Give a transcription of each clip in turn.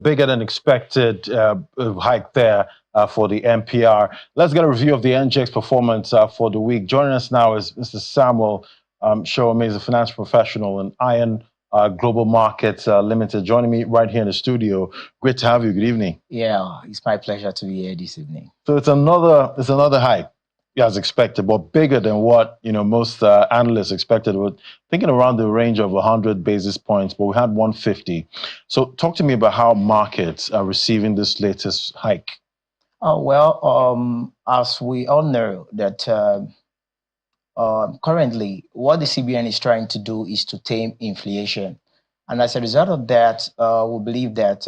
Bigger than expected hike there for the MPR. Let's get a review of the NGX performance for the week. Joining us now is Mr. Samuel Showame, is a financial professional in Iron Global Markets Limited, joining me right here in the studio. Great to have you. Good evening. Yeah, it's my pleasure to be here this evening. So it's another hike, as expected, but bigger than what most analysts expected. We're thinking around the range of 100 basis points, but we had 150. So talk to me about how markets are receiving this latest hike. As we all know that currently what the CBN is trying to do is to tame inflation. And as a result of that, we believe that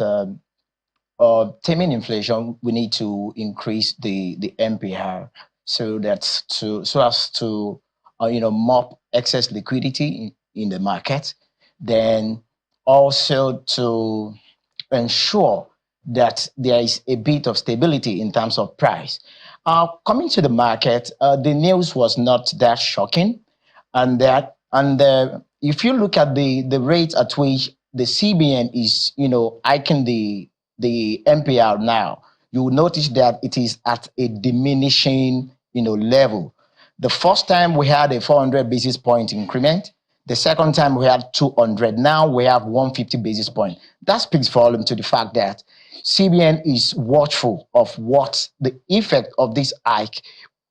taming inflation, we need to increase the MPR so as to mop excess liquidity in the market, then also to ensure that there is a bit of stability in terms of price. Coming to the market, the news was not that shocking, and if you look at the rate at which the CBN is hiking the MPR now, you will notice that it is at a diminishing level. The first time we had a 400 basis point increment. The second time we had 200. Now we have 150 basis point. That speaks volume to the fact that CBN is watchful of what the effect of this hike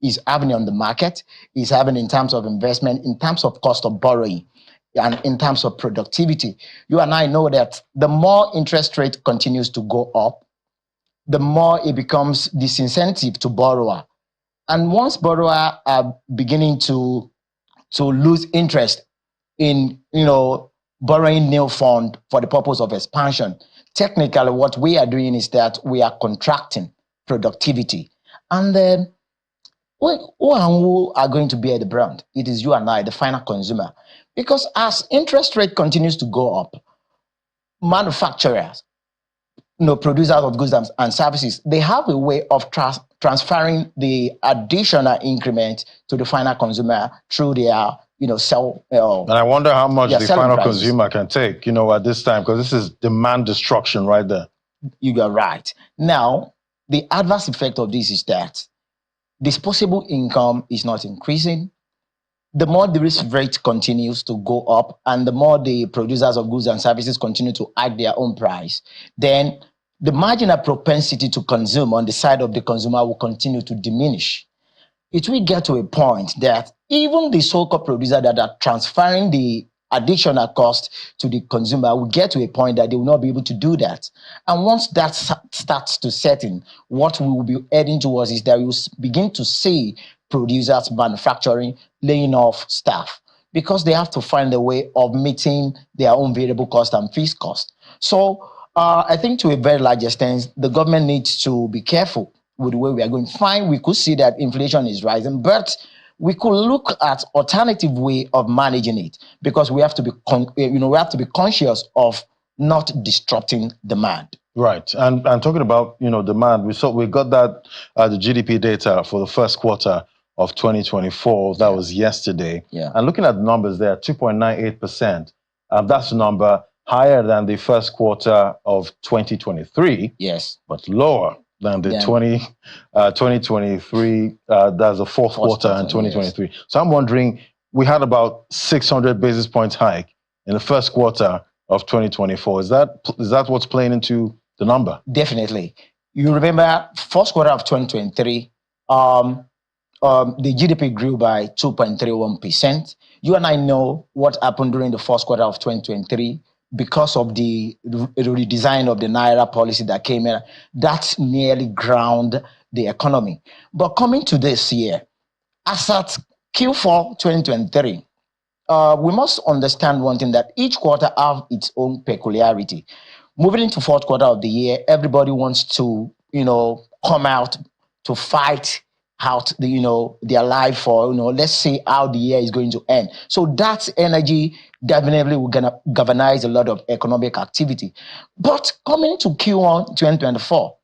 is having on the market, is having in terms of investment, in terms of cost of borrowing, and in terms of productivity. You and I know that the more interest rate continues to go up, the more it becomes disincentive to borrower. And once borrower are beginning to lose interest in borrowing new fund for the purpose of expansion, technically what we are doing is that we are contracting productivity. And then who are going to bear the brunt? It is you and I, the final consumer. Because as interest rate continues to go up, manufacturers, producers of goods and services, they have a way of transferring the additional increment to the final consumer through their sell. And I wonder how much the final prices. Consumer can take, at this time, because this is demand destruction right there. You are right. Now, the adverse effect of this is that disposable income is not increasing. The more the risk rate continues to go up, and the more the producers of goods and services continue to hike their own price, then the marginal propensity to consume on the side of the consumer will continue to diminish. It will get to a point that even the so-called producers that are transferring the additional cost to the consumer will get to a point that they will not be able to do that. And once that starts to set in, what we will be heading towards is that we will begin to see producers, manufacturing, laying off staff because they have to find a way of meeting their own variable cost and fixed cost. So I think to a very large extent, the government needs to be careful with the way we are going. Fine, we could see that inflation is rising, but we could look at alternative way of managing it because we have to be, conscious of not disrupting demand. Right, and talking about demand, we got that the GDP data for the first quarter of 2024. That was yesterday. Yeah. And looking at the numbers there, 2.98%. That's a number higher than the first quarter of 2023. Yes, but lower than the 2023, that's the fourth quarter in 2023. Yes. So I'm wondering, we had about 600 basis points hike in the first quarter of 2024. Is that what's playing into the number? Definitely. You remember first quarter of 2023, the GDP grew by 2.31%. You and I know what happened during the first quarter of 2023. Because of the redesign of the Naira policy that came in, that nearly ground the economy. But coming to this year, as at Q4 2023, we must understand one thing, that each quarter have its own peculiarity. Moving into fourth quarter of the year, everybody wants to, come out to fight out their life for, let's see how the year is going to end. So that energy definitely will galvanize a lot of economic activity. But coming to Q1 2024,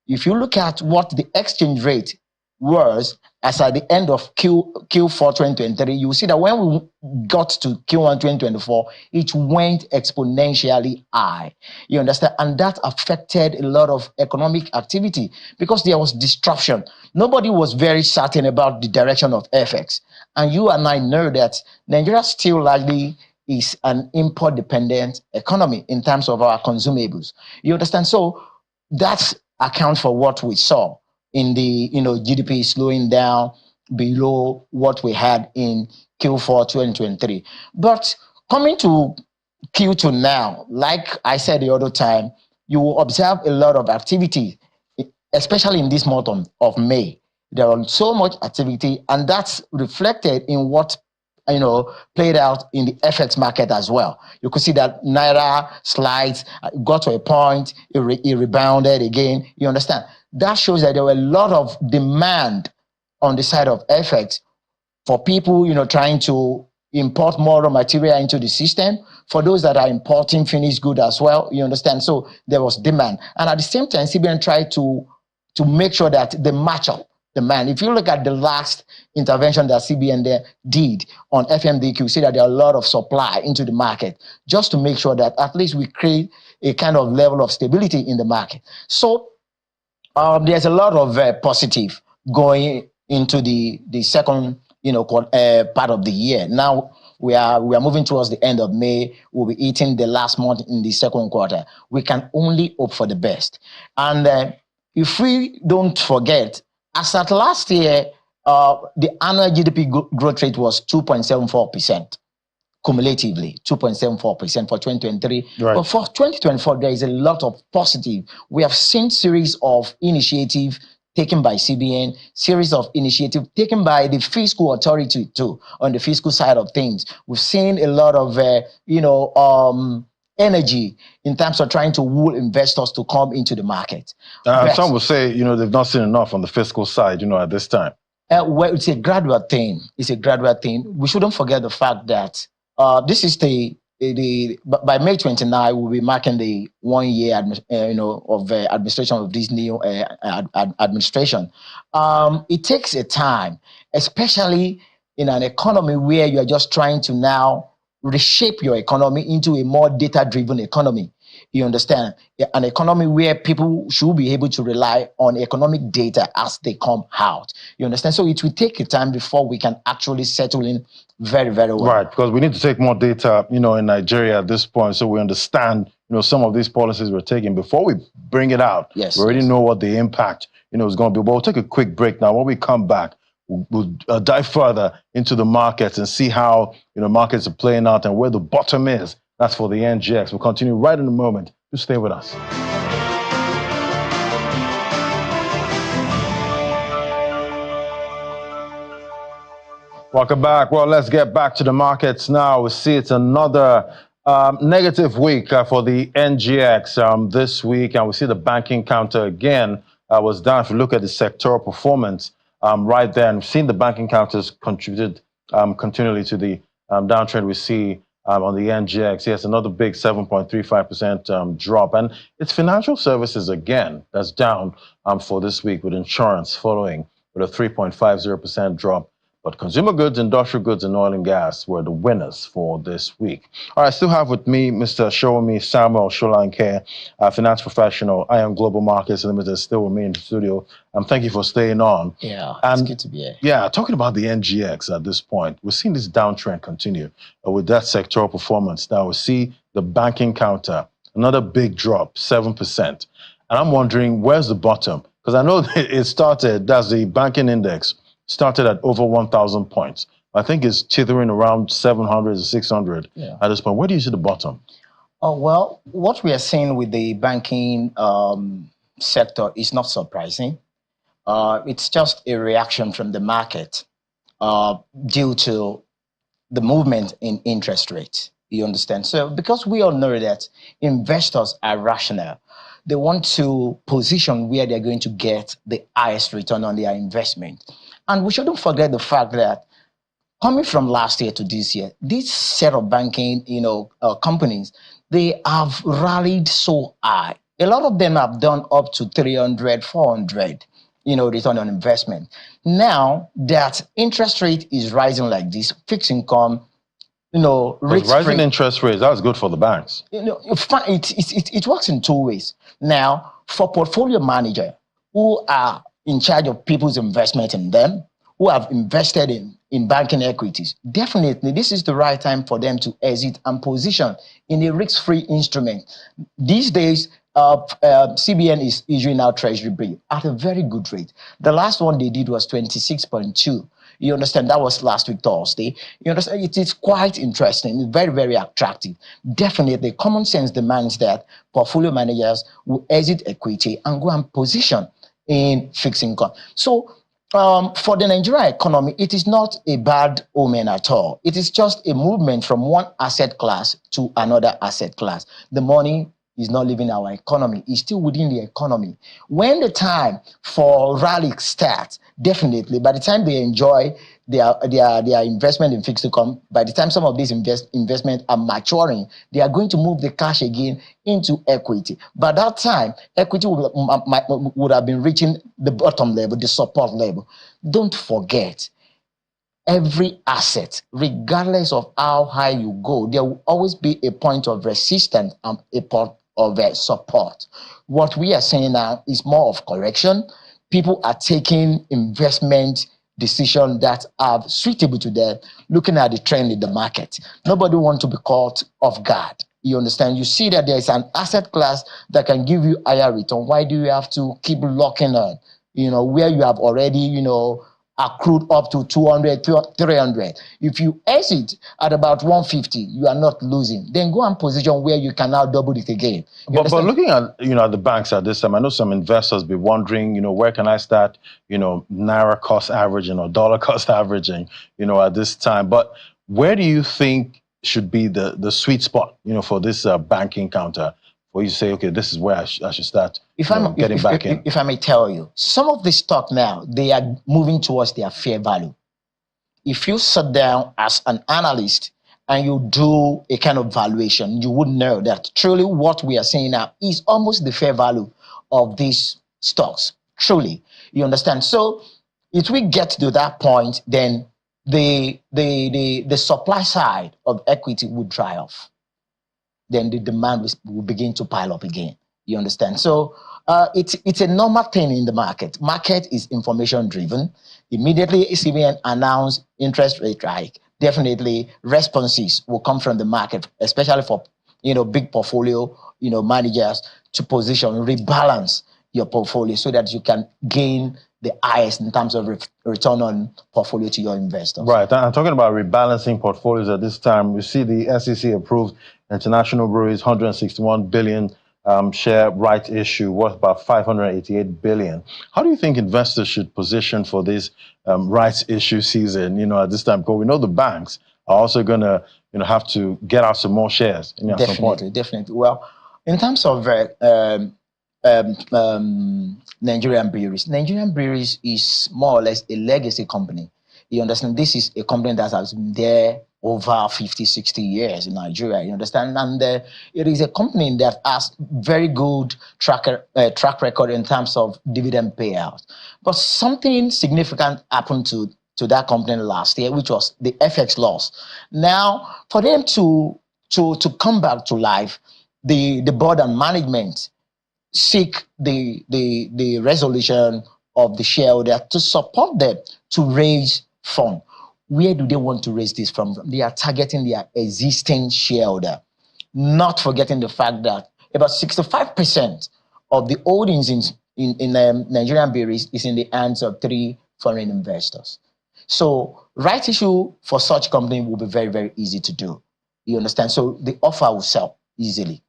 if you look at what the exchange rate worse as at the end of Q4 2023. You will see that when we got to Q1 2024, it went exponentially high. You understand? And that affected a lot of economic activity because there was disruption. Nobody was very certain about the direction of FX. And you and I know that Nigeria still largely is an import dependent economy in terms of our consumables. You understand? So that accounts for what we saw in the GDP slowing down below what we had in Q4 2023. But coming to Q2 now, like I said the other time, you will observe a lot of activity, especially in this month of May. There was so much activity, and that's reflected in what played out in the FX market as well. You could see that Naira slides, got to a point, it rebounded again. You understand? That shows that there were a lot of demand on the side of FX for people, trying to import more raw material into the system, for those that are importing finished good as well. You understand? So there was demand. And at the same time, CBN tried to make sure that they match up demand. If you look at the last intervention that CBN there did on FMDQ, you see that there are a lot of supply into the market just to make sure that at least we create a kind of level of stability in the market. So there's a lot of positive going into the second part of the year. Now we are moving towards the end of May. We'll be eating the last month in the second quarter. We can only hope for the best. And if we don't forget, as at last year, the annual GDP growth rate was 2.74%. Cumulatively 2.74% for 2023. Right. But for 2024, there is a lot of positive. We have seen series of initiatives taken by CBN, series of initiatives taken by the fiscal authority too, on the fiscal side of things. We've seen a lot of energy in terms of trying to woo investors to come into the market. Some will say, they've not seen enough on the fiscal side, at this time. Well, it's a gradual thing. It's a gradual thing. We shouldn't forget the fact that this is by May 29, we'll be marking the 1 year, of administration of this new administration. It takes a time, especially in an economy where you are just trying to now reshape your economy into a more data-driven economy. You understand? An economy where people should be able to rely on economic data as they come out. You understand? So it will take a time before we can actually settle in very, very well. Right, because we need to take more data, in Nigeria at this point, so we understand, some of these policies we're taking before we bring it out. Yes, we already know what the impact, is going to be. But we'll take a quick break now. When we come back, we'll dive further into the markets and see how, markets are playing out and where the bottom is. That's for the NGX. We'll continue right in a moment. Just stay with us. Welcome back. Well, let's get back to the markets now. We see it's another negative week for the NGX this week, and we see the banking counter again was down. If you look at the sectoral performance right there, and we've seen the banking counters contributed continually to the downtrend we see on the NGX. Yes, another big 7.35% drop. And it's financial services again that's down for this week, with insurance following with a 3.50% drop. But consumer goods, industrial goods, and oil and gas were the winners for this week. All right, I still have with me Mr. Showemi Samuel Sholanke, finance professional, IM Global Markets Limited, still with me in the studio. Thank you for staying on. Yeah, it's good to be here. Yeah, talking about the NGX at this point, we're seeing this downtrend continue with that sectoral performance. Now we see the banking counter, another big drop, 7%. And I'm wondering, where's the bottom? Because I know it started, that's the banking index, started at over 1,000 points. I think it's tethering around 700 to 600 at this point. Where do you see the bottom? Oh, well, what we are seeing with the banking sector is not surprising. It's just a reaction from the market due to the movement in interest rates. You understand? So because we all know that investors are rational, they want to position where they're going to get the highest return on their investment. And we shouldn't forget the fact that coming from last year to this year, this set of banking, companies, they have rallied so high. A lot of them have done up to 300, 400. return on investment. Now that interest rate is rising like this, fixed income, Because risk rising free, interest rates, that's good for the banks. it works in two ways. Now, for portfolio manager who are in charge of people's investment in them, who have invested in banking equities, definitely this is the right time for them to exit and position in a risk-free instrument. These days, CBN is issuing out treasury bill at a very good rate. The last one they did was 26.2. You understand? That was last week, Thursday. You understand? It is quite interesting. It's very, very attractive. Definitely, common sense demands that portfolio managers will exit equity and go and position in fixed income. So, for the Nigerian economy, it is not a bad omen at all. It is just a movement from one asset class to another asset class. The money is not leaving our economy. It's still within the economy. When the time for rally starts, definitely, by the time they enjoy their investment in fixed income, by the time some of these investments are maturing, they are going to move the cash again into equity. By that time, equity would have been reaching the bottom level, the support level. Don't forget, every asset, regardless of how high you go, there will always be a point of resistance and a point of support. What we are saying now is more of correction. People are taking investment decisions that are suitable to them, looking at the trend in the market. Nobody wants to be caught off guard. You understand? You see that there is an asset class that can give you higher return. Why do you have to keep locking on, where you have already, accrued up to 200, 300. If you exit at about 150, you are not losing. Then go and position where you can now double it again. But looking at at the banks at this time, I know some investors be wondering, where can I start, naira cost averaging or dollar cost averaging, at this time. But where do you think should be the sweet spot, for this banking counter? Where you say, okay, this is where I should start getting back in. If I may tell you, some of the stock now, they are moving towards their fair value. If you sit down as an analyst and you do a kind of valuation, you would know that truly what we are seeing now is almost the fair value of these stocks. Truly, you understand? So if we get to that point, then the supply side of equity would dry off. Then the demand will begin to pile up again. You understand? So it's a normal thing in the market. Market is information driven. Immediately CBN announced interest rate hike, definitely responses will come from the market, especially for big portfolio managers to position, rebalance your portfolio so that you can gain the highest in terms of return on portfolio to your investors. Right. I'm talking about rebalancing portfolios at this time. We see the SEC approved International Brewery's 161 billion share right issue worth about 588 billion. How do you think investors should position for this rights issue season, at this time? Because we know the banks are also going to, have to get out some more shares. Definitely. Well, in terms of Nigerian breweries is more or less a legacy company. You understand? This is a company that has been there over 50, 60 years in Nigeria. You understand? And it is a company that has very good track record in terms of dividend payout. But something significant happened to that company last year, which was the FX loss. Now, for them to come back to life, the board and management seek the resolution of the shareholder to support them to raise funds. Where do they want to raise this from? They are targeting their existing shareholder, not forgetting the fact that about 65% of the holdings in Nigerian breweries is in the hands of 3 foreign investors. So right issue for such company will be very, very easy to do. You understand? So the offer will sell easily.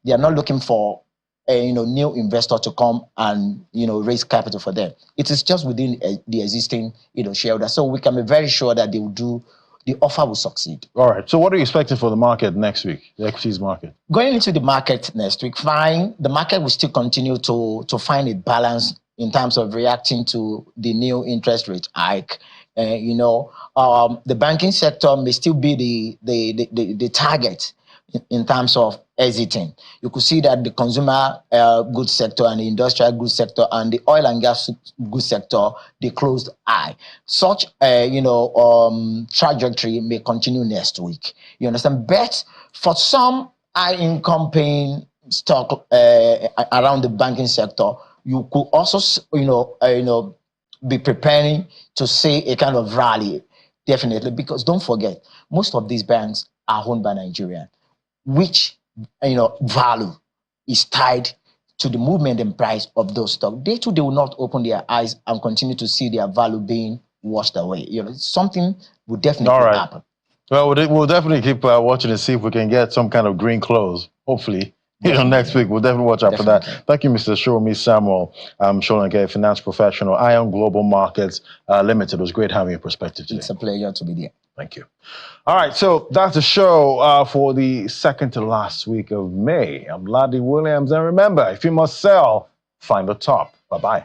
They are not looking for a new investor to come and raise capital for them. It is just within the existing shareholder. So we can be very sure that they will do, the offer will succeed. All right. So what are you expecting for the market next week, the equities market? Going into the market next week, fine. The market will still continue to find a balance in terms of reacting to the new interest rate hike. The banking sector may still be the target. in terms of exiting. You could see that the consumer goods sector and the industrial goods sector and the oil and gas goods sector, they closed high. Such trajectory may continue next week. You understand? But for some high income paying stock around the banking sector, you could also be preparing to see a kind of rally, definitely, because don't forget, most of these banks are owned by Nigerians, which value is tied to the movement and price of those stocks. They too, they will not open their eyes and continue to see their value being washed away. Something will definitely happen. Well, we'll definitely keep watching and see if we can get some kind of green close. Hopefully, next week we'll definitely watch out for that. Thank you, Mr. Showomi Samuel Sholanke, finance professional, Ion Global Markets Limited. It was great having your perspective today. It's a pleasure to be there. Thank you. All right, so that's the show for the second to last week of May. I'm Ladi Williams, and remember, if you must sell, find the top. Bye-bye.